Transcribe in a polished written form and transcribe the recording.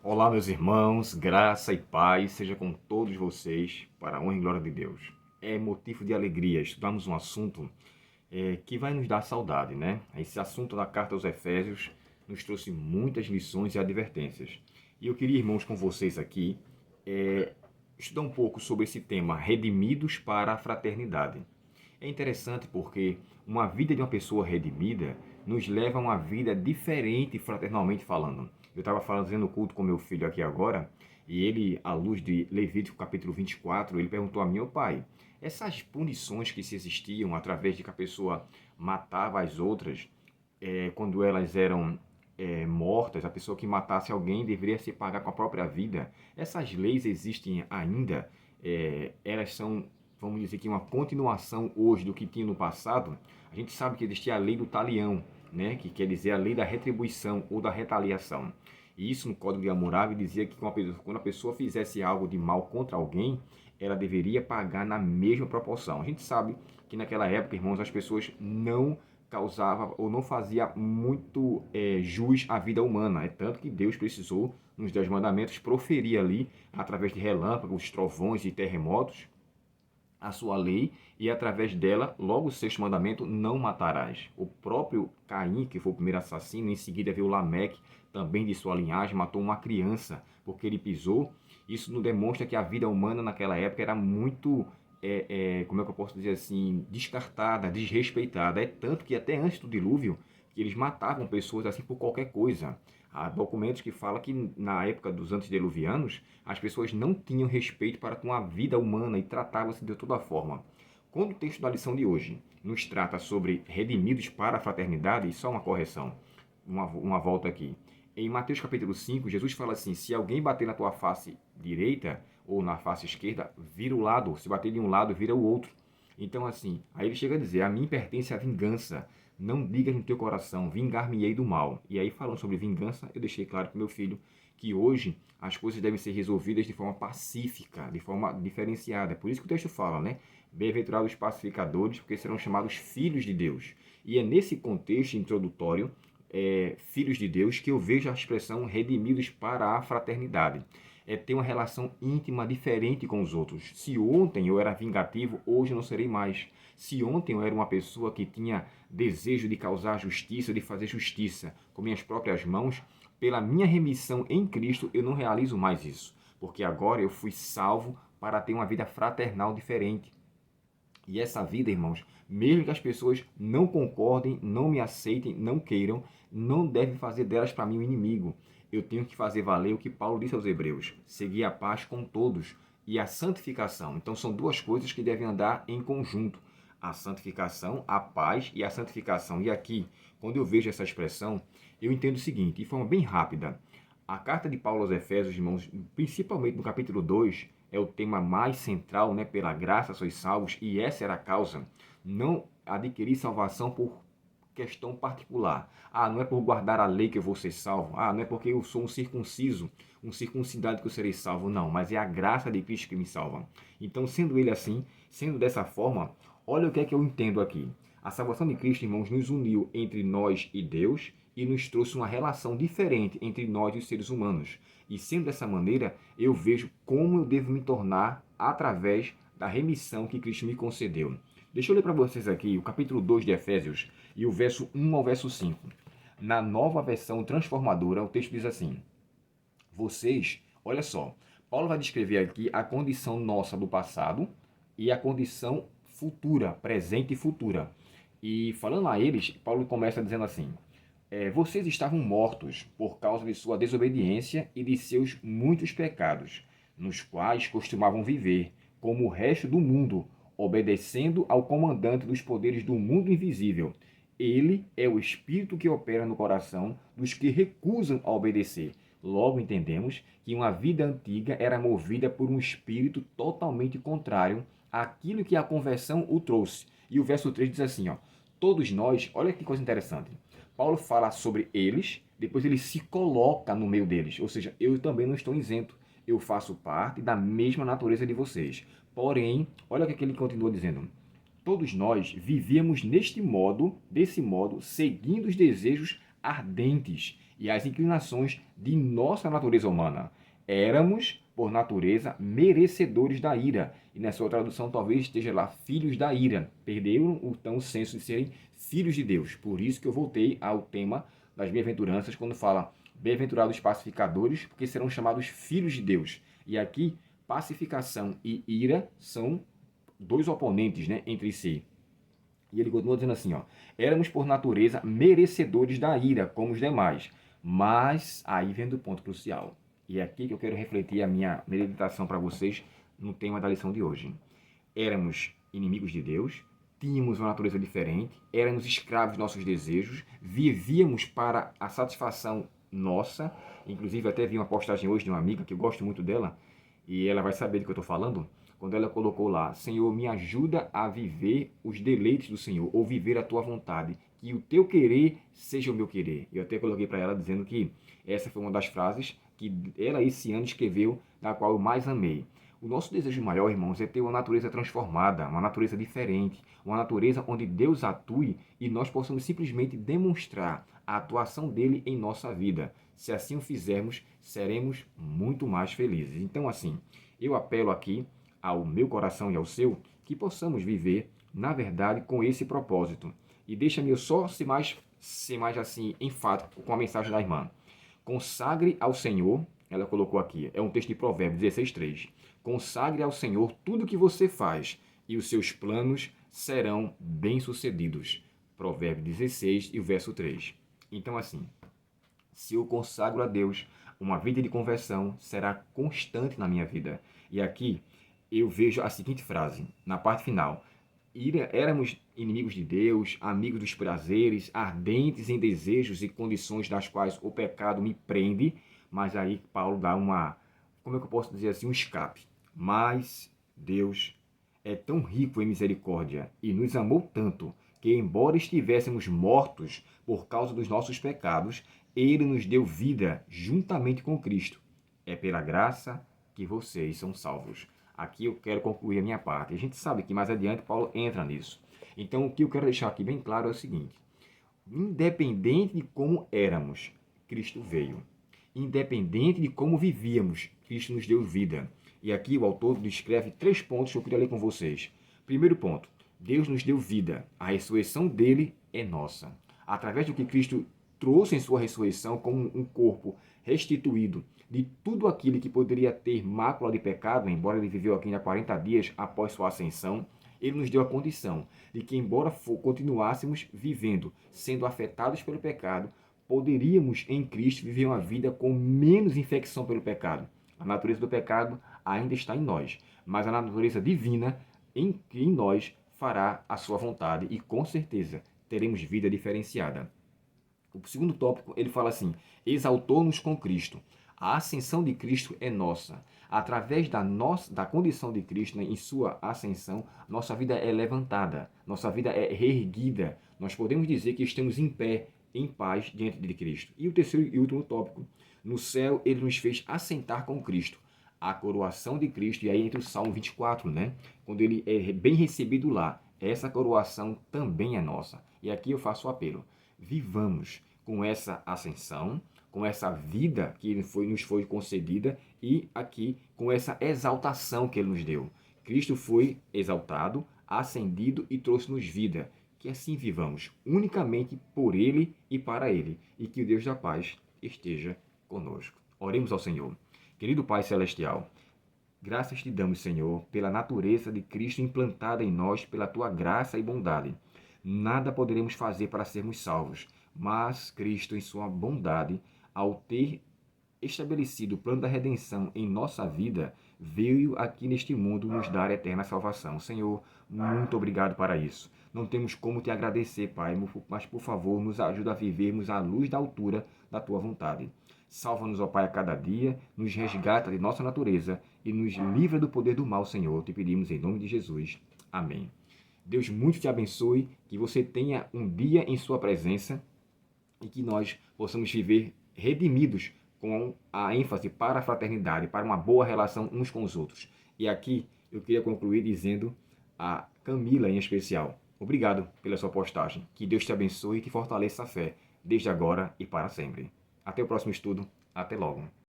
Olá, meus irmãos, graça e paz seja com todos vocês, para a honra e glória de Deus. É motivo de alegria estudarmos um assunto que vai nos dar saudade, né? Esse assunto da carta aos Efésios nos trouxe muitas lições e advertências. E eu queria, irmãos, com vocês aqui, estudar um pouco sobre esse tema, redimidos para a fraternidade. É interessante porque uma vida de uma pessoa redimida nos leva a uma vida diferente fraternalmente falando. Eu estava fazendo culto com meu filho aqui agora, e ele, à luz de Levítico capítulo 24, ele perguntou a mim: "Ô pai, essas punições que se existiam através de que a pessoa matava as outras, quando elas eram mortas, a pessoa que matasse alguém deveria se pagar com a própria vida. Essas leis existem ainda? Elas são, vamos dizer que uma continuação hoje do que tinha no passado. A gente sabe que existia a lei do talião, né, que quer dizer a lei da retribuição ou da retaliação. E isso no Código de Hammurabi dizia que quando a pessoa fizesse algo de mal contra alguém, ela deveria pagar na mesma proporção. A gente sabe que naquela época, irmãos, as pessoas não causava ou não fazia muito jus à vida humana. É tanto que Deus precisou, nos 10 mandamentos, proferir ali, através de relâmpagos, trovões e terremotos, a sua lei, e através dela, logo o sexto mandamento, não matarás. O próprio Caim, que foi o primeiro assassino, em seguida veio Lameque, também de sua linhagem, matou uma criança porque ele pisou. Isso nos demonstra que a vida humana naquela época era muito, como é que eu posso dizer assim, descartada, desrespeitada. É tanto que até antes do dilúvio, que eles matavam pessoas assim por qualquer coisa. Há documentos que falam que na época dos antediluvianos, as pessoas não tinham respeito para com a vida humana e tratavam-se de toda forma. Quando o texto da lição de hoje nos trata sobre redimidos para a fraternidade, e só uma correção, uma volta aqui. Em Mateus capítulo 5, Jesus fala assim: se alguém bater na tua face direita ou na face esquerda, vira o lado. Se bater de um lado, vira o outro. Então, assim, aí ele chega a dizer: a mim pertence a vingança. Não digas no teu coração, vingar-me-ei do mal. E aí, falando sobre vingança, eu deixei claro para o meu filho que hoje as coisas devem ser resolvidas de forma pacífica, de forma diferenciada. É por isso que o texto fala, né? Bem-aventurados os pacificadores, porque serão chamados filhos de Deus. E é nesse contexto introdutório, filhos de Deus, que eu vejo a expressão redimidos para a fraternidade. É ter uma relação íntima diferente com os outros. Se ontem eu era vingativo, hoje eu não serei mais. Se ontem eu era uma pessoa que tinha desejo de causar justiça, de fazer justiça com minhas próprias mãos, pela minha remissão em Cristo eu não realizo mais isso. Porque agora eu fui salvo para ter uma vida fraternal diferente. E essa vida, irmãos, mesmo que as pessoas não concordem, não me aceitem, não queiram, não deve fazer delas para mim um inimigo. Eu tenho que fazer valer o que Paulo disse aos Hebreus: seguir a paz com todos e a santificação. Então são duas coisas que devem andar em conjunto: a santificação, a paz e a santificação. E aqui, quando eu vejo essa expressão, eu entendo o seguinte, de forma bem rápida: a carta de Paulo aos Efésios, irmãos, principalmente no capítulo 2, é o tema mais central, né? Pela graça sois salvos, e essa era a causa. Não adquirir salvação por questão particular. Ah, não é por guardar a lei que eu vou ser salvo. Ah, não é porque eu sou um circunciso, um circuncidado que eu serei salvo. Não, mas é a graça de Cristo que me salva. Então, sendo ele assim, sendo dessa forma, olha o que é que eu entendo aqui. A salvação de Cristo, irmãos, nos uniu entre nós e Deus e nos trouxe uma relação diferente entre nós e os seres humanos. E sendo dessa maneira, eu vejo como eu devo me tornar através da remissão que Cristo me concedeu. Deixa eu ler para vocês aqui o capítulo 2 de Efésios e o verso 1 ao verso 5. Na nova versão transformadora, o texto diz assim: vocês, olha só, Paulo vai descrever aqui a condição nossa do passado e a condição futura, presente e futura. E falando a eles, Paulo começa dizendo assim: vocês estavam mortos por causa de sua desobediência e de seus muitos pecados, nos quais costumavam viver, como o resto do mundo, obedecendo ao comandante dos poderes do mundo invisível. Ele é o espírito que opera no coração dos que recusam a obedecer. Logo entendemos que uma vida antiga era movida por um espírito totalmente contrário àquilo que a conversão o trouxe. E o verso 3 diz assim, ó: todos nós, olha que coisa interessante. Paulo fala sobre eles, depois ele se coloca no meio deles. Ou seja, eu também não estou isento. Eu faço parte da mesma natureza de vocês. Porém, olha o que ele continua dizendo: todos nós vivíamos desse modo, seguindo os desejos ardentes e as inclinações de nossa natureza humana. Éramos, por natureza, merecedores da ira. E na sua tradução talvez esteja lá, filhos da ira. Perderam então o senso de serem filhos de Deus. Por isso que eu voltei ao tema das bem-aventuranças, quando fala bem-aventurados pacificadores, porque serão chamados filhos de Deus. E aqui, pacificação e ira são dois oponentes, né, entre si. E ele continua dizendo assim, ó, éramos por natureza merecedores da ira, como os demais. Mas aí vem do ponto crucial. E é aqui que eu quero refletir a minha meditação para vocês no tema da lição de hoje. Éramos inimigos de Deus, tínhamos uma natureza diferente, éramos escravos de nossos desejos, vivíamos para a satisfação nossa. Inclusive até vi uma postagem hoje de uma amiga que eu gosto muito dela, e ela vai saber do que eu estou falando, quando ela colocou lá, Senhor, me ajuda a viver os deleites do Senhor, ou viver a tua vontade, que o teu querer seja o meu querer. Eu até coloquei para ela dizendo que essa foi uma das frases que ela esse ano escreveu, da qual eu mais amei. O nosso desejo maior, irmãos, é ter uma natureza transformada, uma natureza diferente, uma natureza onde Deus atue e nós possamos simplesmente demonstrar a atuação dele em nossa vida. Se assim o fizermos, seremos muito mais felizes. Então, assim, eu apelo aqui ao meu coração e ao seu, que possamos viver, na verdade, com esse propósito. E deixa-me eu só ser mais assim, enfático com a mensagem da irmã. Consagre ao Senhor, ela colocou aqui, é um texto de Provérbios 16:3. Consagre ao Senhor tudo o que você faz, e os seus planos serão bem-sucedidos. Provérbios 16 e o verso 3. Então, assim, se eu consagro a Deus, uma vida de conversão será constante na minha vida. E aqui eu vejo a seguinte frase, na parte final. Éramos inimigos de Deus, amigos dos prazeres, ardentes em desejos e condições das quais o pecado me prende, mas aí Paulo dá como é que eu posso dizer assim, um escape. Mas Deus é tão rico em misericórdia e nos amou tanto que, embora estivéssemos mortos por causa dos nossos pecados, ele nos deu vida juntamente com Cristo. É pela graça que vocês são salvos. Aqui eu quero concluir a minha parte. A gente sabe que mais adiante Paulo entra nisso. Então, o que eu quero deixar aqui bem claro é o seguinte. Independente de como éramos, Cristo veio. Independente de como vivíamos, Cristo nos deu vida. E aqui o autor descreve 3 pontos que eu queria ler com vocês. Primeiro ponto, Deus nos deu vida. A ressurreição dele é nossa. Através do que Cristo trouxe em sua ressurreição como um corpo restituído de tudo aquilo que poderia ter mácula de pecado, embora ele viveu aqui ainda 40 dias após sua ascensão, ele nos deu a condição de que, embora continuássemos vivendo, sendo afetados pelo pecado, poderíamos em Cristo viver uma vida com menos infecção pelo pecado. A natureza do pecado ainda está em nós, mas a natureza divina em nós fará a sua vontade e, com certeza, teremos vida diferenciada. O segundo tópico, ele fala assim, exaltou-nos com Cristo. A ascensão de Cristo é nossa. Através da condição de Cristo, né, em sua ascensão, nossa vida é levantada, nossa vida é reerguida. Nós podemos dizer que estamos em pé, em paz, diante de Cristo. E o terceiro e último tópico, no céu ele nos fez assentar com Cristo. A coroação de Cristo, e aí entra o Salmo 24, né? Quando ele é bem recebido lá, essa coroação também é nossa. E aqui eu faço o apelo. Vivamos com essa ascensão, com essa vida que nos foi concedida e aqui com essa exaltação que ele nos deu. Cristo foi exaltado, ascendido e trouxe-nos vida. Que assim vivamos unicamente por ele e para ele. E que o Deus da paz esteja conosco. Oremos ao Senhor. Querido Pai Celestial, graças te damos, Senhor, pela natureza de Cristo implantada em nós, pela tua graça e bondade. Nada poderemos fazer para sermos salvos, mas Cristo, em sua bondade, ao ter estabelecido o plano da redenção em nossa vida, veio aqui neste mundo nos dar a eterna salvação. Senhor, muito obrigado para isso. Não temos como te agradecer, Pai, mas por favor, nos ajuda a vivermos à luz da altura da tua vontade. Salva-nos, ó Pai, a cada dia, nos resgata de nossa natureza e nos livra do poder do mal, Senhor. Te pedimos em nome de Jesus. Amém. Deus muito te abençoe, que você tenha um dia em sua presença e que nós possamos viver redimidos com a ênfase para a fraternidade, para uma boa relação uns com os outros. E aqui eu queria concluir dizendo a Camila em especial, obrigado pela sua postagem. Que Deus te abençoe e te fortaleça a fé, desde agora e para sempre. Amém. Até o próximo estudo. Até logo.